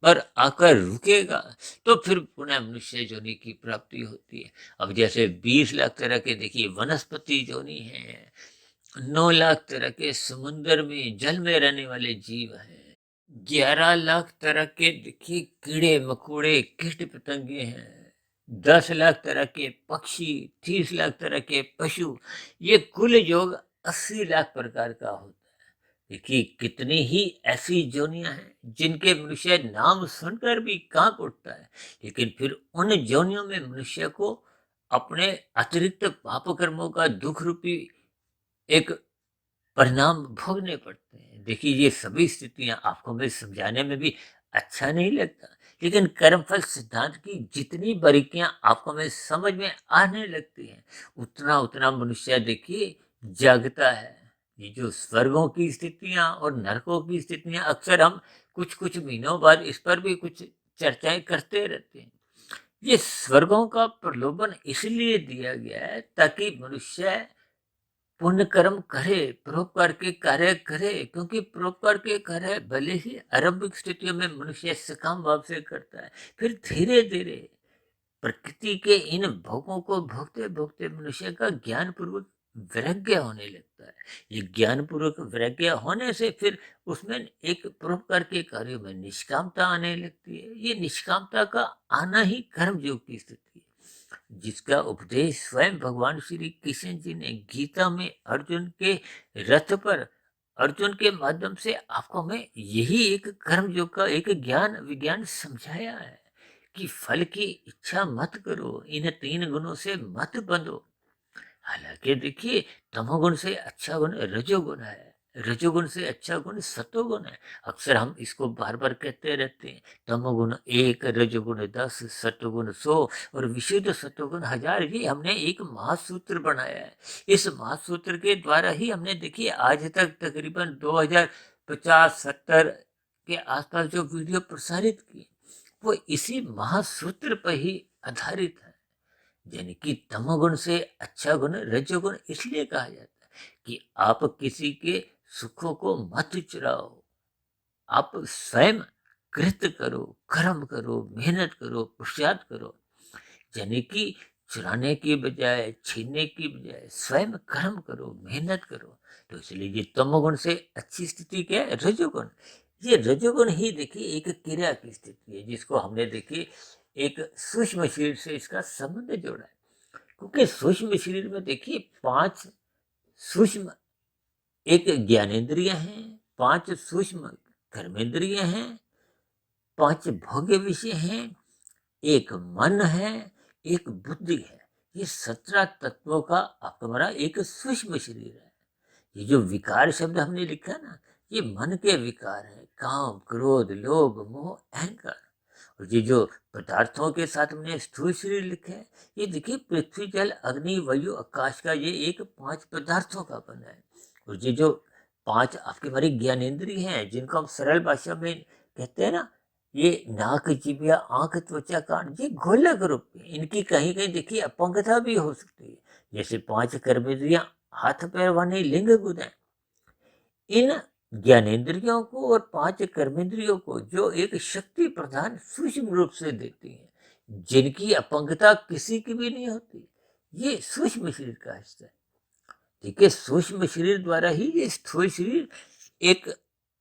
Speaker 1: पर आकर रुकेगा तो फिर पुनः मनुष्य जोनि की प्राप्ति होती है। अब जैसे 20 लाख तरह के देखिए वनस्पति जोनि है, 9 लाख तरह के समुन्द्र में जल में रहने वाले जीव हैं, 11 लाख तरह के देखिए कीड़े मकोड़े कीट पतंगे हैं, 10 लाख तरह के पक्षी, 30 लाख तरह के पशु, ये कुल योग 80 लाख प्रकार का होता है। देखिए कितनी ही ऐसी जोनियां हैं जिनके मनुष्य नाम सुनकर भी कांप उठता है, लेकिन फिर उन जोनियों में मनुष्य को अपने अतिरिक्त पाप कर्मों का दुख रूपी एक परिणाम भोगने पड़ते हैं। देखिए ये सभी स्थितियां आपको मैं समझाने में भी अच्छा नहीं लगता, लेकिन कर्मफल सिद्धांत की जितनी बारीकियां आपको में समझ में आने लगती हैं, उतना उतना मनुष्य देखिए जागता है। ये जो स्वर्गों की स्थितियां और नरकों की स्थितियां अक्सर हम कुछ कुछ महीनों बाद इस पर भी कुछ चर्चाएं करते रहते हैं। ये स्वर्गों का प्रलोभन इसलिए दिया गया है ताकि मनुष्य पुण्य कर्म करे, परोपकार के कार्य करे, क्योंकि परोपकार के कार्य भले ही आरंभिक स्थितियों में मनुष्य सकाम भाव से करता है, फिर धीरे धीरे प्रकृति के इन भोगों को भोगते भोगते मनुष्य का ज्ञान पूर्वक वैराग्य होने लगता है। ये ज्ञान पूर्वक वैराग्य होने से फिर उसमें एक परोपकार के कार्यों में निष्कामता आने लगती है। ये निष्कामता का आना ही कर्म योग की स्थिति है, जिसका उपदेश स्वयं भगवान श्री कृष्ण जी ने गीता में अर्जुन के रथ पर अर्जुन के माध्यम से आपको में यही एक कर्म योग का एक ज्ञान विज्ञान समझाया है कि फल की इच्छा मत करो, इन 3 गुणों से मत बंधो। हालांकि देखिए तमोगुण से अच्छा गुण रजोगुण है, रजोगुण से अच्छा गुण सतोगुण है। अक्सर हम इसको बार बार कहते रहते हैं, तमोगुण 1, रजोगुण 10, सतोगुण 100 और विशुद्ध सतोगुण 1000। ये हमने एक महासूत्र बनाया है। इस महासूत्र के द्वारा ही हमने देखिए आज तक तकरीबन 2050-70 के आसपास जो वीडियो प्रसारित किए वो इसी महासूत्र पर ही आधारित है। यानी कि तमोगुण से अच्छा गुण रजोगुण इसलिए कहा जाता है कि आप किसी के सुखों को मत चुराओ, आप स्वयं कृत करो, कर्म करो, मेहनत करो, पुरुषार्थ करो। यानी कि चुराने की बजाय, छीनने की बजाय स्वयं कर्म करो, मेहनत करो। तो इसलिए ये तमोगुण से अच्छी स्थिति क्या है? रजोगुण। ये रजोगुण ही देखिए एक क्रिया की स्थिति है, जिसको हमने देखिए एक सूक्ष्म शरीर से इसका संबंध जोड़ा है। क्योंकि सूक्ष्म शरीर में देखिए 5 सूक्ष्म एक ज्ञानेंद्रिय हैं, 5 सूक्ष्म कर्मेंद्रिय हैं, 5 भोग्य विषय हैं, एक मन है, एक बुद्धि है। ये 17 तत्वों का आपका हमारा एक सूक्ष्म शरीर है। ये जो विकार शब्द हमने लिखा ना, ये मन के विकार है, काम, क्रोध, लोभ, मोह, अहंकार। और ये जो पदार्थों के साथ हमने स्थूल शरीर लिखा है, ये देखिए पृथ्वी, जल, अग्नि, वायु, आकाश का ये एक 5 पदार्थों का बना है। और ये जो 5 आपके हमारे ज्ञानेंद्रिय हैं, जिनको हम सरल भाषा में कहते हैं ना, ये नाक, जीभ, आंख, त्वचा, कान, ये गोलक रूप है। इनकी कहीं कहीं देखिए अपंगता भी हो सकती है। जैसे 5 कर्मेंद्रियां हाथ पैर वाणी लिंग गुद है। इन ज्ञानेंद्रियों को और 5 कर्मेंद्रियों को जो एक शक्ति प्रदान सूक्ष्म रूप से देती है, जिनकी अपंगता किसी की भी नहीं होती, ये सूक्ष्म शरीर का हिस्सा है। ठीक है, सूक्ष्म शरीर द्वारा ही ये स्थूल शरीर एक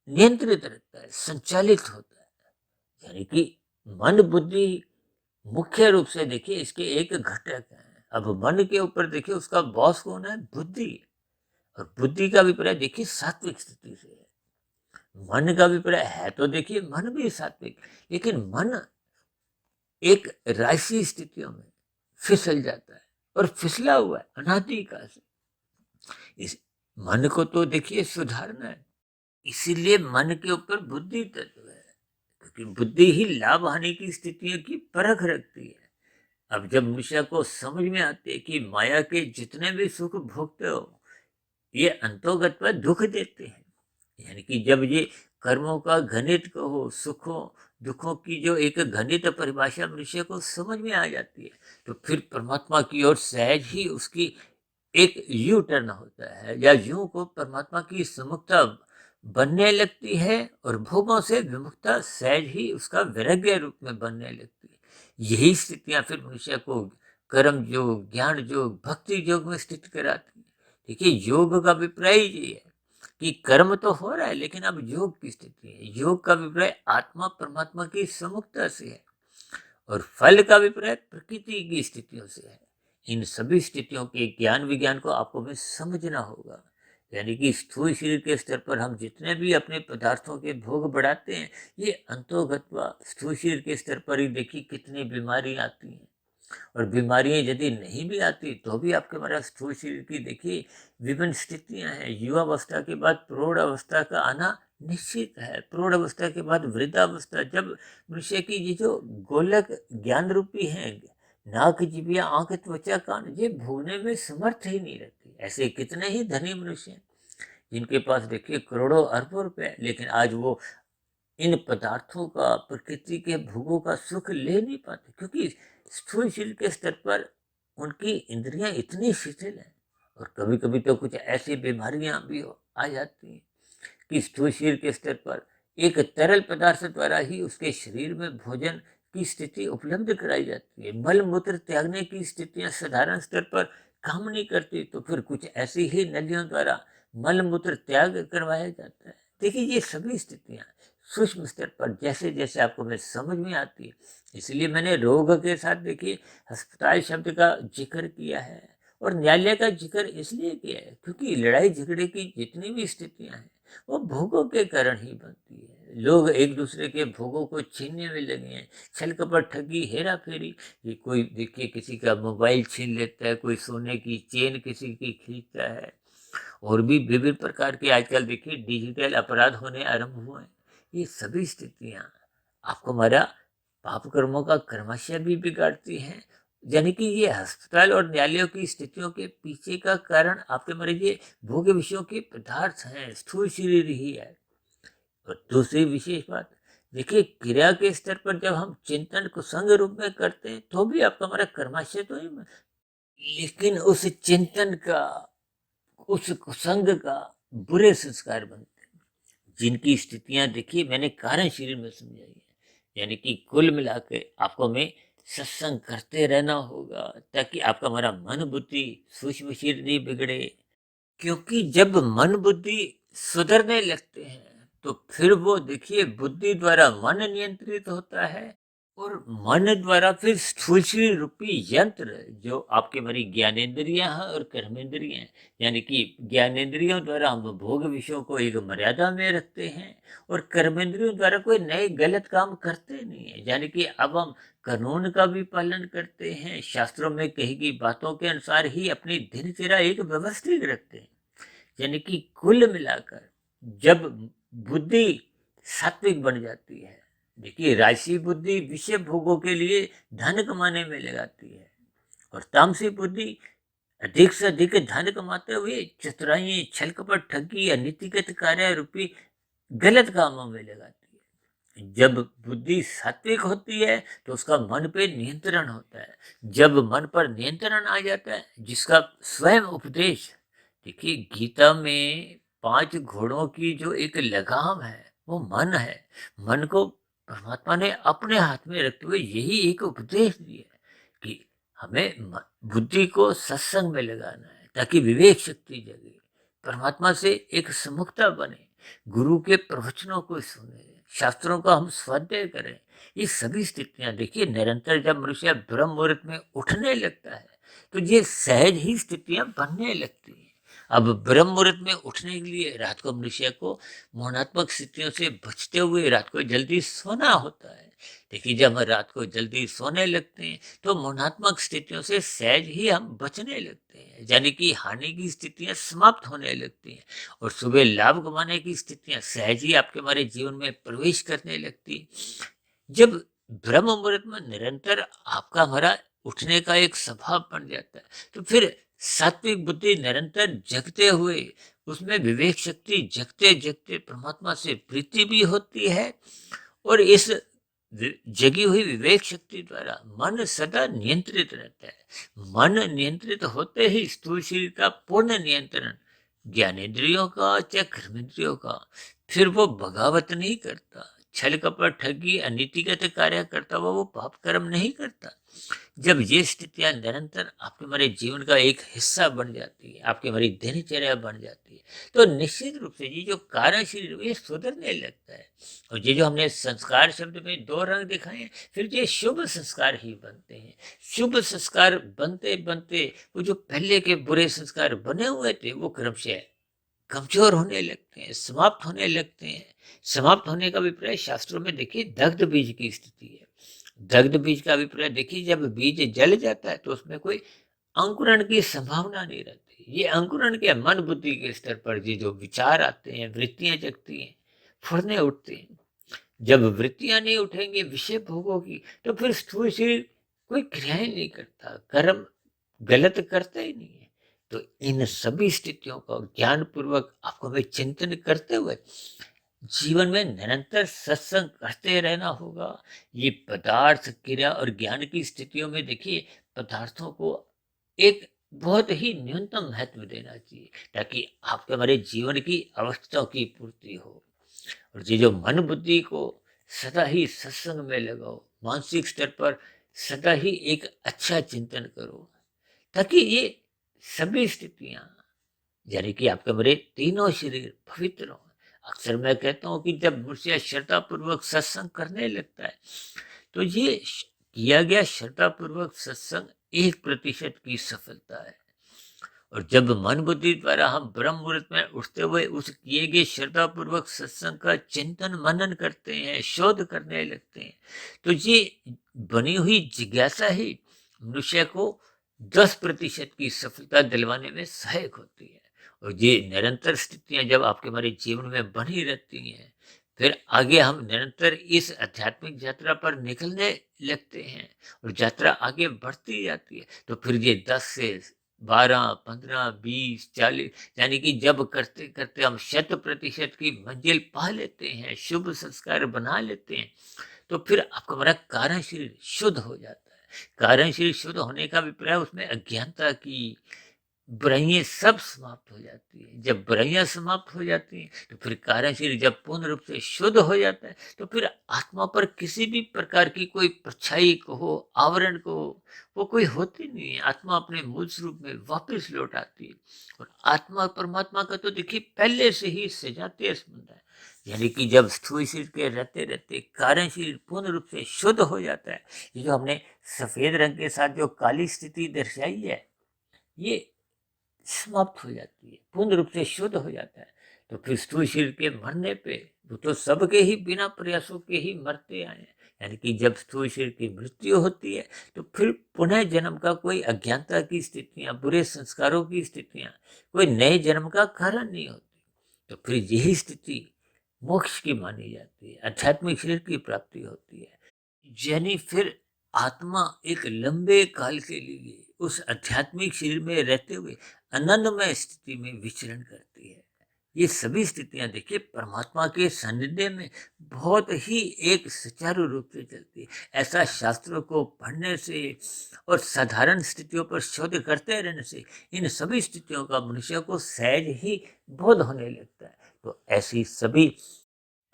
Speaker 1: नियंत्रित रहता है, संचालित होता है। यानी कि मन बुद्धि मुख्य रूप से देखिए इसके एक घटक है। अब मन के ऊपर देखिए उसका बॉस कौन है? बुद्धि। और बुद्धि का अभिप्राय देखिए सात्विक स्थिति से है। मन का अभिप्राय है तो देखिए मन भी सात्विक, लेकिन मन एक राशि स्थितियों में फिसल जाता है और फिसला हुआ है अनादिकाल से। इस मन को तो देखिए सुधारना है, इसीलिए मन के ऊपर बुद्धि तत्व है, क्योंकि बुद्धि ही लाभ हानि की स्थितियों की परख रखती है। अब जब मनुष्य को समझ में आती है कि माया के जितने भी सुख भोगते हो ये अंतोगत पर दुख देते हैं, यानी कि जब ये कर्मों का घनित कहो, सुखों दुखों की जो एक घनित परिभाषा मनुष्य को समझ में आ जाती है, तो फिर परमात्मा की ओर सहज ही उसकी एक यू टर्न होता है, या यूं को परमात्मा की सम्मुखता बनने लगती है और भोगों से विमुक्ता सहज ही उसका वैराग्य रूप में बनने लगती है। यही स्थितियां फिर मनुष्य को कर्म योग, ज्ञान योग, भक्ति योग में स्थित कराती है। देखिए योग का अभिप्राय ये है कि कर्म तो हो रहा है, लेकिन अब योग की स्थिति है। योग का अभिप्राय आत्मा परमात्मा की सम्मुखता से है और फल का अभिप्राय प्रकृति की स्थितियों से है। इन सभी स्थितियों के ज्ञान विज्ञान को आपको हमें समझना होगा। यानी कि स्थूल शरीर के स्तर पर हम जितने भी अपने पदार्थों के भोग बढ़ाते हैं, ये अंतोगत्वा स्थूल शरीर के स्तर पर ही देखिए कितनी बीमारी आती हैं। और बीमारियां यदि नहीं भी आती तो भी आपके हमारा स्थूल शरीर की देखिए विभिन्न स्थितियां हैं। युवावस्था के बाद प्रौढ़ अवस्था का आना निश्चित है। प्रौढ़ अवस्था के बाद वृद्धावस्था, जब मनुष्य की ये जो गोलक ज्ञान रूपी है, नाक, जीभिया, आंख, त्वचा, कान, ये भोगने में समर्थ ही नहीं रहती। ऐसे कितने ही धनी मनुष्य हैं जिनके पास देखिए करोड़ों अरबों रुपए, लेकिन आज वो इन पदार्थों का, प्रकृति के भोगों का सुख ले नहीं पाते, क्योंकि स्थूल शरीर के स्तर पर उनकी इंद्रियां इतनी शिथिल हैं। और कभी कभी तो कुछ ऐसी बीमारियां भी आ जाती हैं कि स्थूल शरीर के स्तर पर एक तरल पदार्थ द्वारा ही उसके शरीर में भोजन की स्थिति उपलब्ध कराई जाती है। मल मूत्र त्यागने की स्थितियां साधारण स्तर पर काम नहीं करती, तो फिर कुछ ऐसी ही नलियों द्वारा मल मूत्र त्याग करवाया जाता है। देखिए ये सभी स्थितियां सूक्ष्म स्तर पर जैसे जैसे आपको मैं समझ में आती है, इसलिए मैंने रोग के साथ देखिए अस्पताल शब्द का जिक्र किया है और न्यायालय का जिक्र इसलिए किया है क्योंकि लड़ाई झगड़े की जितनी भी स्थितियां हैं वो भोगों के कारण ही बनती है। लोग एक दूसरे के भोगों को छीनने में लगे हैं। छल कपट, ठगी, हेरा फेरी, ये कोई देखिए किसी का मोबाइल छीन लेता है, कोई सोने की चेन किसी की खींचता है, और भी विभिन्न प्रकार के आजकल देखिए डिजिटल अपराध होने आरंभ हुए हैं। ये सभी स्थितियां आपको हमारा पाप कर्मों का क्रमशः भी बिगाड़ती हैं। यानी कि ये अस्पताल और न्यायालयों की स्थितियों के पीछे का कारण आपके हमारे ये भोग विषयों के पदार्थ हैं, स्थूल शरीर ही है। और दूसरी विशेष बात देखिए, क्रिया के स्तर पर जब हम चिंतन कुसंग रूप में करते हैं तो भी आपका हमारा कर्माशय तो ही, लेकिन उस चिंतन का, उस कुसंग का बुरे संस्कार बनते हैं, जिनकी स्थितियां देखिए मैंने कारण शरीर में समझाई है। यानी कि कुल मिला के आपको हमें सत्संग करते रहना होगा, ताकि आपका हमारा मन बुद्धि सूक्ष्म शरीर नहीं बिगड़े। क्योंकि जब मन बुद्धि सुधरने लगते हैं तो फिर वो देखिए बुद्धि द्वारा मन नियंत्रित होता है, और मन द्वारा फिर स्थूल शरीर रूपी यंत्र जो आपके हमारी ज्ञानेंद्रियां हैं और कर्मेंद्रियां हैं, यानी कि ज्ञानेंद्रियों द्वारा हम भोग विषयों को एक मर्यादा में रखते हैं, और कर्मेंद्रियों द्वारा कोई नए गलत काम करते नहीं है। यानी कि अब हम कानून का भी पालन करते हैं, शास्त्रों में कही गई बातों के अनुसार ही अपनी दिनचर्या एक व्यवस्थित रखते हैं। यानी कि कुल मिलाकर जब बुद्धि सात्विक बन जाती है, देखिए राशि बुद्धि विषय भोगों के लिए धन कमाने में लगाती है, और तामसी बुद्धि अधिक से अधिक धन कमाते हुए चतुराई, छल कपट, ठगी या नीतिगत कार्य रूपी गलत कामों में लगाती है। जब बुद्धि सात्विक होती है तो उसका मन पे नियंत्रण होता है। जब मन पर नियंत्रण आ जाता है, जिसका स्वयं उपदेश देखिए गीता में 5 घोड़ों की जो एक लगाम है वो मन है। मन को परमात्मा ने अपने हाथ में रखते हुए यही एक उपदेश दिया है कि हमें बुद्धि को सत्संग में लगाना है, ताकि विवेक शक्ति जगे, परमात्मा से एक समुखता बने, गुरु के प्रवचनों को सुने, शास्त्रों का हम स्वाध्याय करें। ये सभी स्थितियां देखिए निरंतर जब मनुष्य ब्रह्म मुहूर्त में उठने लगता है तो ये सहज ही स्थितियां बनने लगती हैं। अब ब्रह्म मुहूर्त में उठने के लिए रात को मनुष्य को मोहनात्मक स्थितियों से बचते हुए रात को जल्दी सोना होता है। देखिए जब हम रात को जल्दी सोने लगते हैं तो मोहनात्मक स्थितियों से सहज ही हम बचने लगते हैं, यानी कि हानि की स्थितियां समाप्त होने लगती हैं, और सुबह लाभ कमाने की स्थितियां सहज ही आपके हमारे जीवन में प्रवेश करने लगती है। जब ब्रह्म मुहूर्त में निरंतर आपका हमारा उठने का एक स्वभाव बन जाता है तो फिर सात्विक बुद्धि निरंतर जगते हुए उसमें विवेक शक्ति जगते जगते परमात्मा से प्रीति भी होती है, और इस जगी हुई विवेक शक्ति द्वारा मन सदा नियंत्रित रहता है। मन नियंत्रित होते ही स्थूल शरीर का पूर्ण नियंत्रण ज्ञानेंद्रियों का चाहे कर्मेंद्रियों का, फिर वो बगावत नहीं करता, छल कपट ठगी अनीतिगत कार्य करता हुआ वो पाप कर्म नहीं करता। जब ये स्थितियां निरंतर आपके हमारे जीवन का एक हिस्सा बन जाती है, आपकी हमारी दिनचर्या बन जाती है, तो निश्चित रूप से ये जो कारण शरीर ये सुधरने लगता है। और ये जो हमने संस्कार शब्द में 2 रंग दिखाए हैं, फिर ये शुभ संस्कार ही बनते हैं। शुभ संस्कार बनते बनते वो जो पहले के बुरे संस्कार बने हुए थे वो क्रमशः कमजोर होने लगते हैं, समाप्त होने लगते हैं। समाप्त होने का अभिप्राय शास्त्रों में देखिए दग्ध बीज की स्थिति है। दग्ध बीज का अभिप्राय देखिए जब बीज जल जाता है तो उसमें कोई अंकुरण की संभावना नहीं रहती। ये अंकुरण के मन बुद्धि के स्तर पर ये जो विचार आते हैं, वृत्तियां जगती हैं, फुरने उठते हैं। जब वृत्तियां नहीं उठेंगी विषय भोगों की तो फिर स्थूल शरीर कोई क्रियाएं नहीं करता, कर्म गलत करता ही नहीं है। तो इन सभी स्थितियों का ज्ञान पूर्वक आपको हमें चिंतन करते हुए जीवन में निरंतर सत्संग करते रहना होगा। ये पदार्थ क्रिया और ज्ञान की स्थितियों में देखिए पदार्थों को एक बहुत ही न्यूनतम महत्व देना चाहिए, ताकि आपके हमारे जीवन की आवश्यकताओं की पूर्ति हो। और ये जो मन बुद्धि को सदा ही सत्संग में लगाओ, मानसिक स्तर पर सदा ही एक अच्छा चिंतन करो, ताकि ये सभी स्थितियां यानी कि आपके मेरे तीनों शरीर पवित्र हो। अक्सर मैं कहता हूँ कि जब मनुष्य श्रद्धा पूर्वक सत्संग करने लगता है तो ये किया गया श्रद्धा पूर्वक सत्संग 1% की सफलता है। और जब मन बुद्धि द्वारा हम ब्रह्म मुहूर्त में उठते हुए उस किए गए श्रद्धा पूर्वक सत्संग का चिंतन मनन करते हैं, शोध करने लगते हैं, तो ये बनी हुई जिज्ञासा ही मनुष्य को 10% की सफलता दिलवाने में सहायक होती है। और ये निरंतर स्थितियाँ जब आपके हमारे जीवन में बनी रहती हैं, फिर आगे हम निरंतर इस आध्यात्मिक यात्रा पर निकलने लगते हैं और यात्रा आगे बढ़ती जाती है। तो फिर ये 10 से 12, 15, 20, 40 यानी कि जब करते-करते हम 100% की मंजिल पा लेते हैं, शुभ संस्कार बना लेते हैं, तो फिर आपका हमारा कारण शरीर शुद्ध हो जाता है। कारण शरीर शुद्ध होने का अभिप्राय उसमें अज्ञानता की बुराइयाँ सब समाप्त हो जाती है। जब बुराइयाँ समाप्त हो जाती हैं, तो फिर कारण शरीर जब पूर्ण रूप से शुद्ध हो जाता है, तो फिर आत्मा पर किसी भी प्रकार की कोई परछाई कहो, आवरण कहो, वो कोई होती नहीं है। आत्मा अपने मूल स्वरूप में वापस लौट आती है। और आत्मा और परमात्मा का तो देखिए पहले से ही सजातीय संबंध है। यानी कि जब स्थूल शरीर के रहते-रहते कारण शरीर पूर्ण रूप से शुद्ध हो जाता है, ये जो हमने सफ़ेद रंग के साथ जो काली स्थिति दर्शाई है, ये समाप्त हो जाती है, पूर्ण रूप से शुद्ध हो जाता है। तो फिर स्थूल शरीर के मरने पे वो तो सबके ही बिना प्रयासों के ही मरते आए हैं। यानी कि जब स्थूल शरीर की मृत्यु होती है, तो फिर पुनः जन्म का कोई अज्ञानता की स्थितियां, बुरे संस्कारों की स्थितियां, कोई नए जन्म का कारण नहीं होती। तो फिर यही स्थिति मोक्ष की मानी जाती है, आध्यात्मिक शरीर की प्राप्ति होती है। यानी फिर आत्मा एक लंबे काल के लिए उस आध्यात्मिक शरीर में रहते हुए आनंदमय स्थिति में विचरण करती है। ये सभी स्थितियां देखिए परमात्मा के सानिध्य में बहुत ही एक सुचारू रूप से चलती है। ऐसा शास्त्रों को पढ़ने से और साधारण स्थितियों पर शोध करते रहने से इन सभी स्थितियों का मनुष्य को सहज ही बोध होने लगता है। तो ऐसी सभी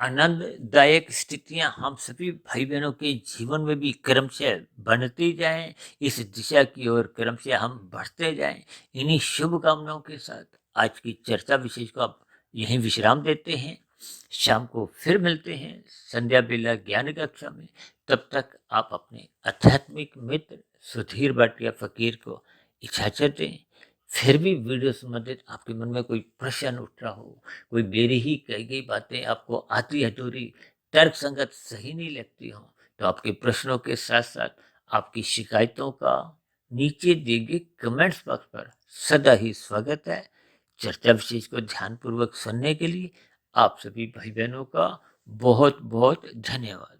Speaker 1: आनंददायक स्थितियां हम सभी भाई बहनों के जीवन में भी क्रमशः बनती जाएं, इस दिशा की ओर क्रमशः हम बढ़ते जाएं। इन्हीं शुभकामनाओं के साथ आज की चर्चा विशेष को आप यहीं विश्राम देते हैं। शाम को फिर मिलते हैं संध्या बेला ज्ञान कक्षा में। तब तक आप अपने आध्यात्मिक मित्र सुधीर भाटिया फकीर को इजाजत दें। फिर भी वीडियो संबंधित आपके मन में कोई प्रश्न उठ रहा हो, कोई मेरी ही कही गई बातें आपको आधी अधूरी तर्क संगत सही नहीं लगती हो, तो आपके प्रश्नों के साथ साथ आपकी शिकायतों का नीचे दिए गए कमेंट्स बॉक्स पर सदा ही स्वागत है। चर्चा विशेष को ध्यानपूर्वक सुनने के लिए आप सभी भाई बहनों का बहुत बहुत धन्यवाद।